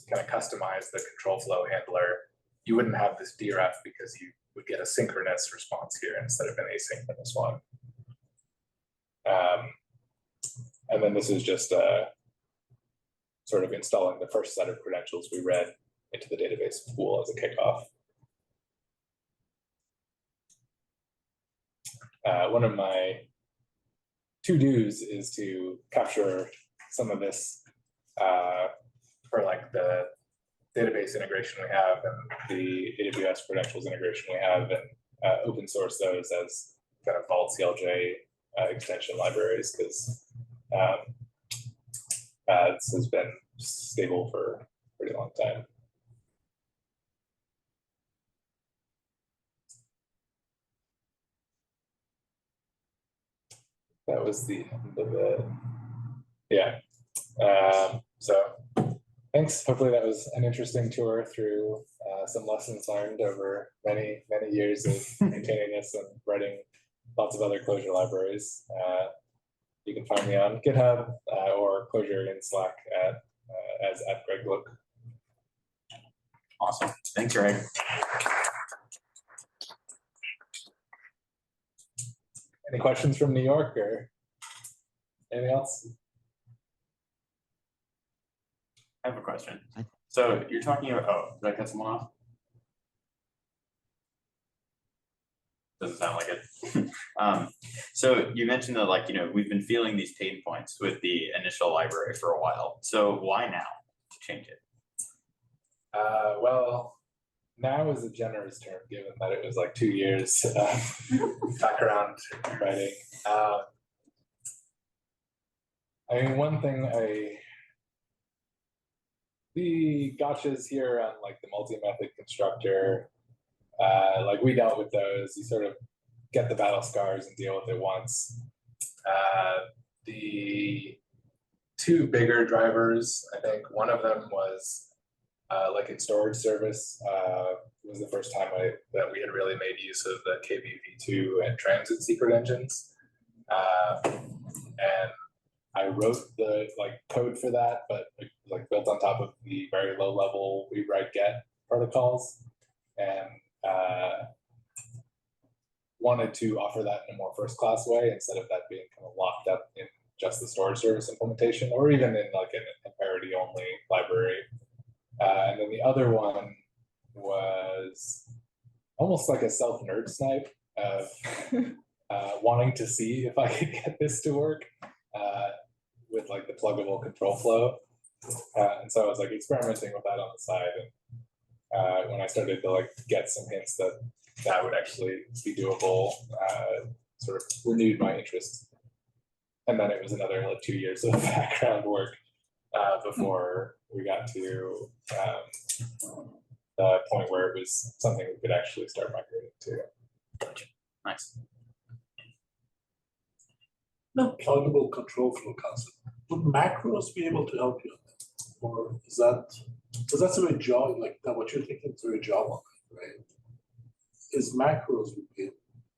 kind of customize the control flow handler, you wouldn't have this deref because you would get a synchronous response here instead of an asynchronous one. And then this is just sort of installing the first set of credentials we read into the database pool as a kickoff. One of my to-dos is to capture some of this for like the database integration we have and the AWS credentials integration we have, and open source those as kind of vault-clj extension libraries, because this has been stable for a pretty long time. That was the end of it. Yeah. So thanks. Hopefully that was an interesting tour through some lessons learned over many, many years of maintaining this and writing lots of other Clojure libraries. You can find me on GitHub or Clojure in Slack as @GregLook. Awesome. Thanks, Greg. Any questions from New York or anything else? I have a question. So you're talking about, oh, did I cut someone off? Doesn't sound like it. So you mentioned that, like, we've been feeling these pain points with the initial library for a while. So why now to change it? Well, now is a generous term, given that it was like 2 years background writing. I mean, one thing the gotchas here on like the multi-method constructor, like we dealt with those. You sort of get the battle scars and deal with it once. The two bigger drivers, I think one of them was like in storage service, was the first time that we had really made use of the KBV2 and transit secret engines. And I wrote the code for that, but like built on top of the very low level read write get protocols, and wanted to offer that in a more first class way instead of that being kind of locked up in just the storage service implementation, or even in like an Amperity only library. And then the other one was almost like a self nerd snipe of wanting to see if I could get this to work with like the pluggable control flow. And so I was like experimenting with that on the side. And when I started to like get some hints that that would actually be doable, sort of renewed my interest. And then it was another like 2 years of background work before we got to the point where it was something we could actually start migrating to. Nice. No pluggable control flow concept. Would macros be able to help you on that? Or is that, because that's a very Java, like that what you're thinking is very Java, right? Is macros would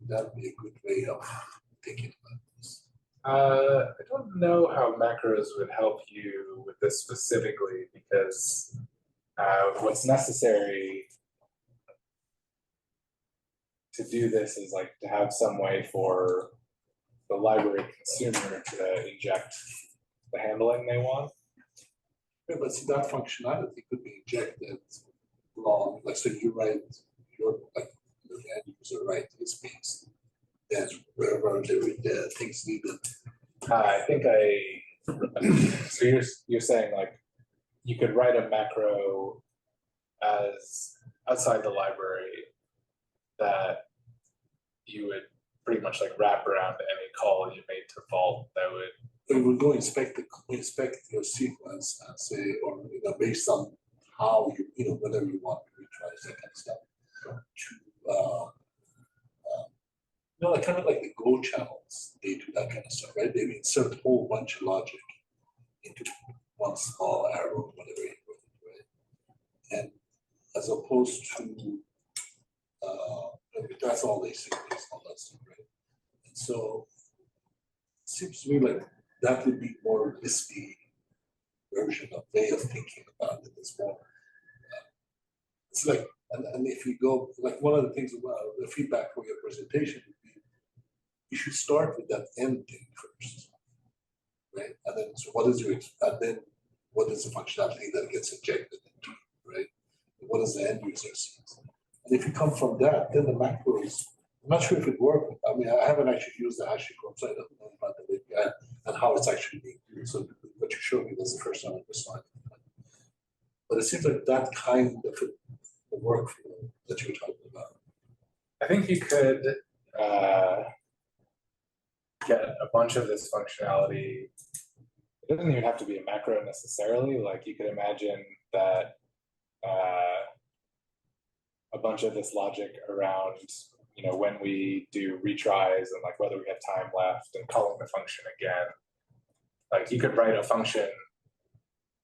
that be a good way of thinking about this? I don't know how macros would help you with this specifically, because what's necessary to do this is like to have some way for the library consumer to inject the handling they want. Yeah, but see, that functionality could be injected wrong. Like, so you write your, like, the end user write his piece, then wherever the things needed. I think so you're saying like you could write a macro as outside the library that you would pretty much like wrap around any call you made to vault that would we would go inspect your sequence and say, or based on how you whether you want to retry that kind of stuff, to like kind of like the Go channels, they do that kind of stuff, right? They insert a whole bunch of logic into one small arrow, whatever you put it, right? And as opposed to that's all they say, all that stuff, right? And so it seems to me like that would be more risky version of way of thinking about it as well. It's like, and if you go, like one of the things about the feedback for your presentation would be, you should start with that end thing first, right? And then, so what is your, and then what is the functionality that gets injected into, right? And what does the end user see? And if you come from that, then the macros, I'm not sure if it worked. I mean, I haven't actually used the HashiCorp, so I don't know about the API and how it's actually being used. So what you showed me was the first time I was slide. But it seems like that kind of the workflow that you were talking about. I think you could get a bunch of this functionality. It doesn't even have to be a macro necessarily. Like you could imagine that a bunch of this logic around, when we do retries and like whether we have time left and calling the function again, like you could write a function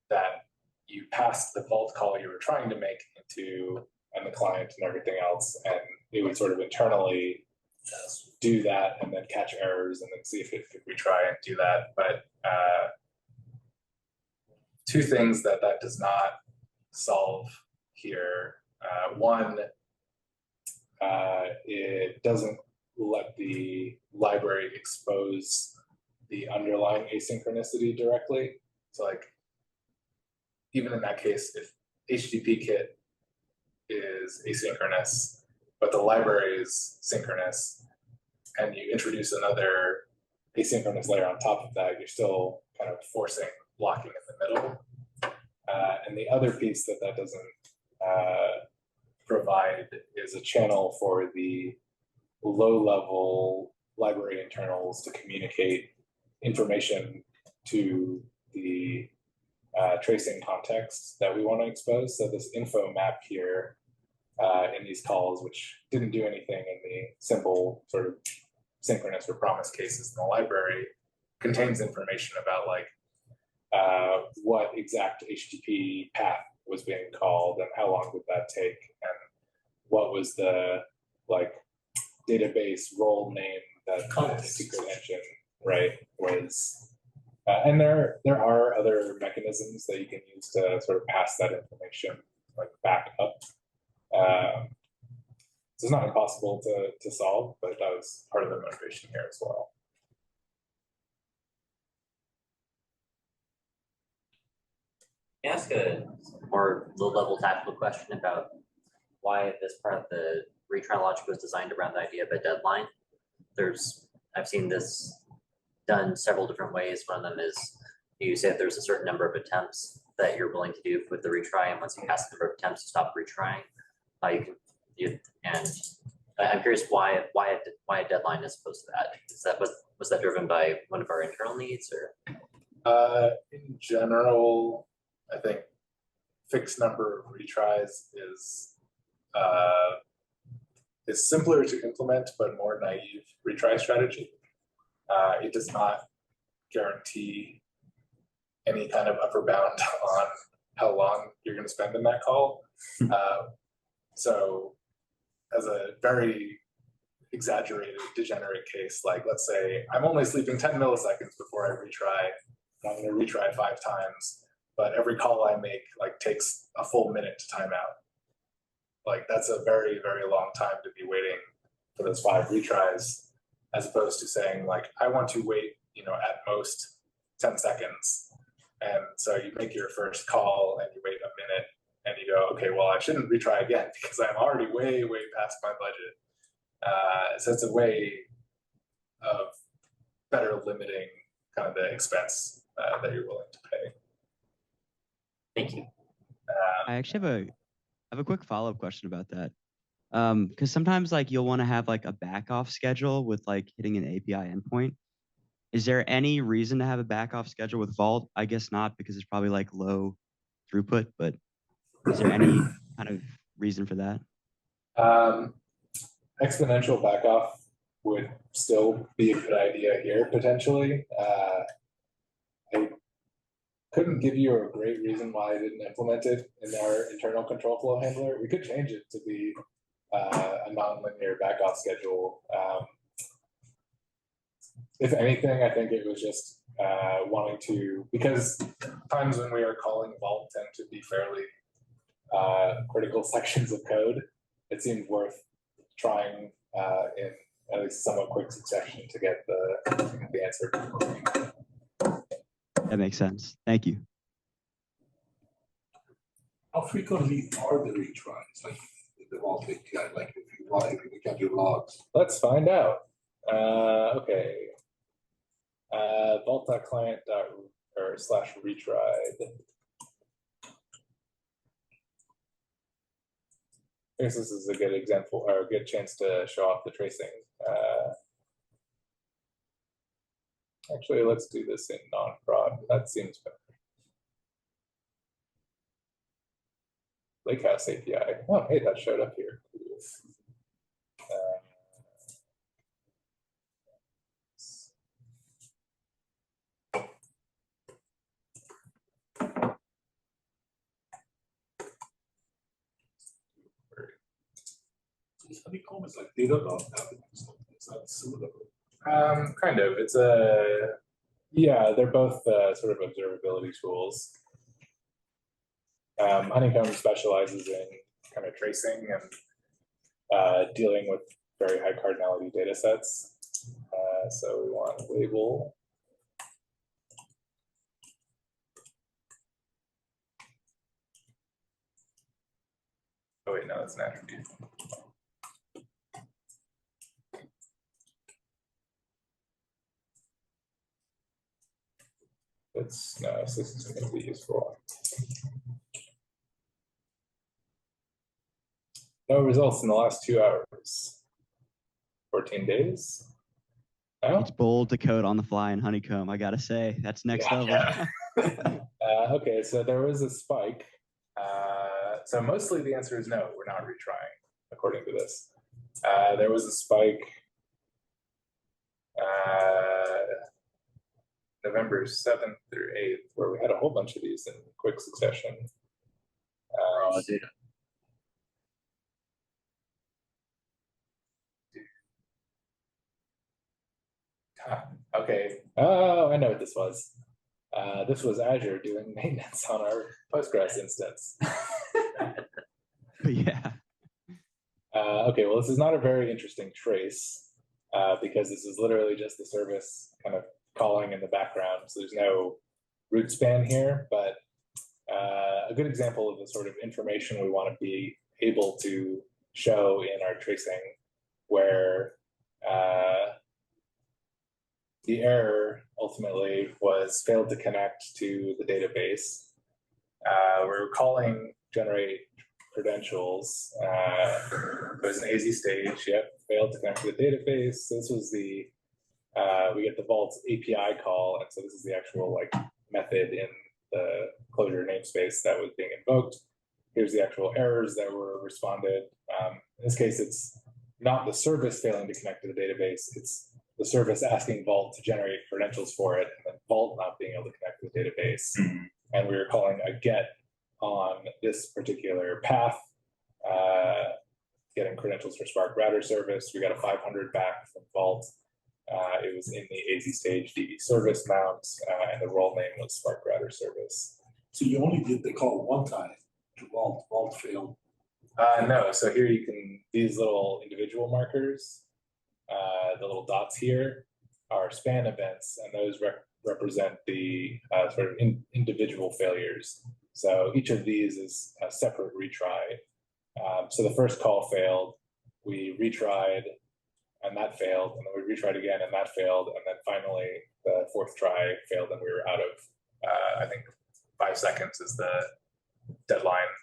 that you pass the vault call you were trying to make into and the client and everything else, and it would sort of internally do that and then catch errors and then see if we try and do that. But two things that does not solve here. One, it doesn't let the library expose the underlying asynchronicity directly. So like, even in that case, if HTTP kit is asynchronous, but the library is synchronous, and you introduce another asynchronous layer on top of that, you're still kind of forcing blocking in the middle. And the other piece that doesn't provide is a channel for the low-level library internals to communicate information to the tracing context that we want to expose. So this info map here in these calls, which didn't do anything in the simple sort of synchronous or promise cases in the library, contains information about like what exact HTTP path was being called and how long would that take, and what was the like database role name that the secret engine, right, was. And there are other mechanisms that you can use to sort of pass that information like back up. So it's not impossible to solve, but that was part of the motivation here as well. Can I ask a more low-level tactical question about why this part of the retry logic was designed around the idea of a deadline? I've seen this done several different ways. One of them is you say that there's a certain number of attempts that you're willing to do with the retry, and once you pass the number of attempts, you stop retrying. And I'm curious why a deadline is opposed to that. Was that driven by one of our internal needs, or? In general, I think fixed number of retries is simpler to implement, but more naive retry strategy. It does not guarantee any kind of upper bound on how long you're going to spend in that call. So as a very exaggerated, degenerate case, like let's say I'm only sleeping 10 milliseconds before I retry, and I'm going to retry 5 times, but every call I make like takes a full minute to time out. Like that's a very, very long time to be waiting for those 5 retries, as opposed to saying like, I want to wait, at most 10 seconds. And so you make your first call and you wait a minute and you go, okay, well, I shouldn't retry again because I'm already way, way past my budget. So it's a way of better limiting kind of the expense that you're willing to pay. Thank you. I actually have a quick follow-up question about that. Because sometimes like you'll want to have like a back off schedule with like hitting an API endpoint. Is there any reason to have a back off schedule with Vault? I guess not, because it's probably like low throughput, but is there any kind of reason for that? Exponential back off would still be a good idea here potentially. I couldn't give you a great reason why I didn't implement it in our internal control flow handler. We could change it to be a nonlinear back off schedule. If anything, I think it was just wanting to, because times when we are calling Vault tend to be fairly critical sections of code, it seemed worth trying in at least somewhat quick succession to get the answer. That makes sense. Thank you. How frequently are the retries, like in the Vault API, like if you want, if you look at your logs? Let's find out. Okay. Vault.client or / retried. I guess this is a good example or a good chance to show off the tracing. Actually, let's do this in non-prod. That seems better. Lakehouse API. Oh, hey, that showed up here. Honeycomb is like Datadog now. Is that similar? Kind of. It's they're both sort of observability tools. Honeycomb specializes in kind of tracing and dealing with very high cardinality data sets. So we want label. Oh wait, no, that's an attribute. No, this isn't going to be useful. No results in the last 2 hours. 14 days. No? It's bold to code on the fly in Honeycomb. I gotta say, that's next level. Okay, so there was a spike. So mostly the answer is no, we're not retrying, according to this. There was a spike November 7th through 8th, where we had a whole bunch of these in quick succession. Data. Okay. Oh, I know what this was. This was Azure doing maintenance on our Postgres instance. Yeah. Okay, well, this is not a very interesting trace because this is literally just the service kind of calling in the background. So there's no root span here, but a good example of the sort of information we want to be able to show in our tracing, where the error ultimately was failed to connect to the database. We're calling generate credentials. It was an AZ stage, yep, failed to connect to the database. So this was the, we get the Vault API call, and so this is the actual like method in the Clojure namespace that was being invoked. Here's the actual errors that were responded. In this case, it's not the service failing to connect to the database, it's the service asking Vault to generate credentials for it, and then Vault not being able to connect to the database. And we were calling a get on this particular path, getting credentials for Spark Router service. We got a 500 back from Vault. It was in the AZ stage DB service mount, and the role name was Spark Router service. So you only did the call one time to Vault. Vault failed. No, so here you can, these little individual markers, the little dots here are span events, and those represent the sort of individual failures. So each of these is a separate retry. So the first call failed, we retried, and that failed, and then we retried again, and that failed, and then finally the fourth try failed, and we were out of, I think 5 seconds is the deadline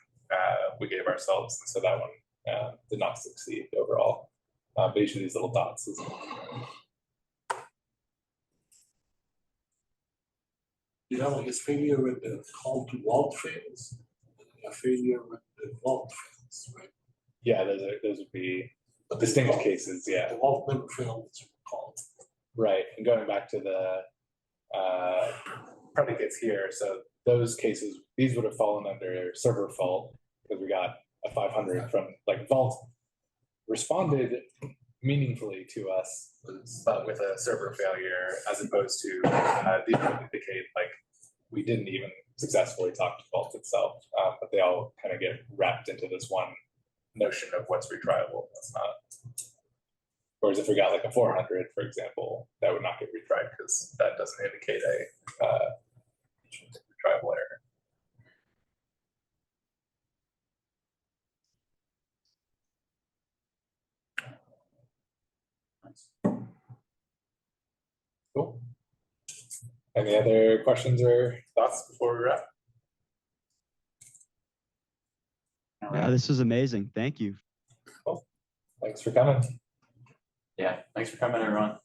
we gave ourselves, and so that one did not succeed overall. But each of these little dots is You have, I guess, failure when the call to vault fails, a failure when the vault fails, right? Yeah, those would be distinct cases, yeah. The vault never failed, it's called. Right, and going back to the predicates here, so those cases, these would have fallen under server fault, because we got a 500 from, like, Vault responded meaningfully to us, but with a server failure, as opposed to these would indicate, like, we didn't even successfully talk to Vault itself, but they all kind of get wrapped into this one notion of what's retriable. That's not. Whereas if we got like a 400, for example, that would not get retried because that doesn't indicate a retriable error. Cool. Any other questions or thoughts before we wrap? Yeah, this was amazing. Thank you. Cool. Thanks for coming. Yeah, thanks for coming, everyone.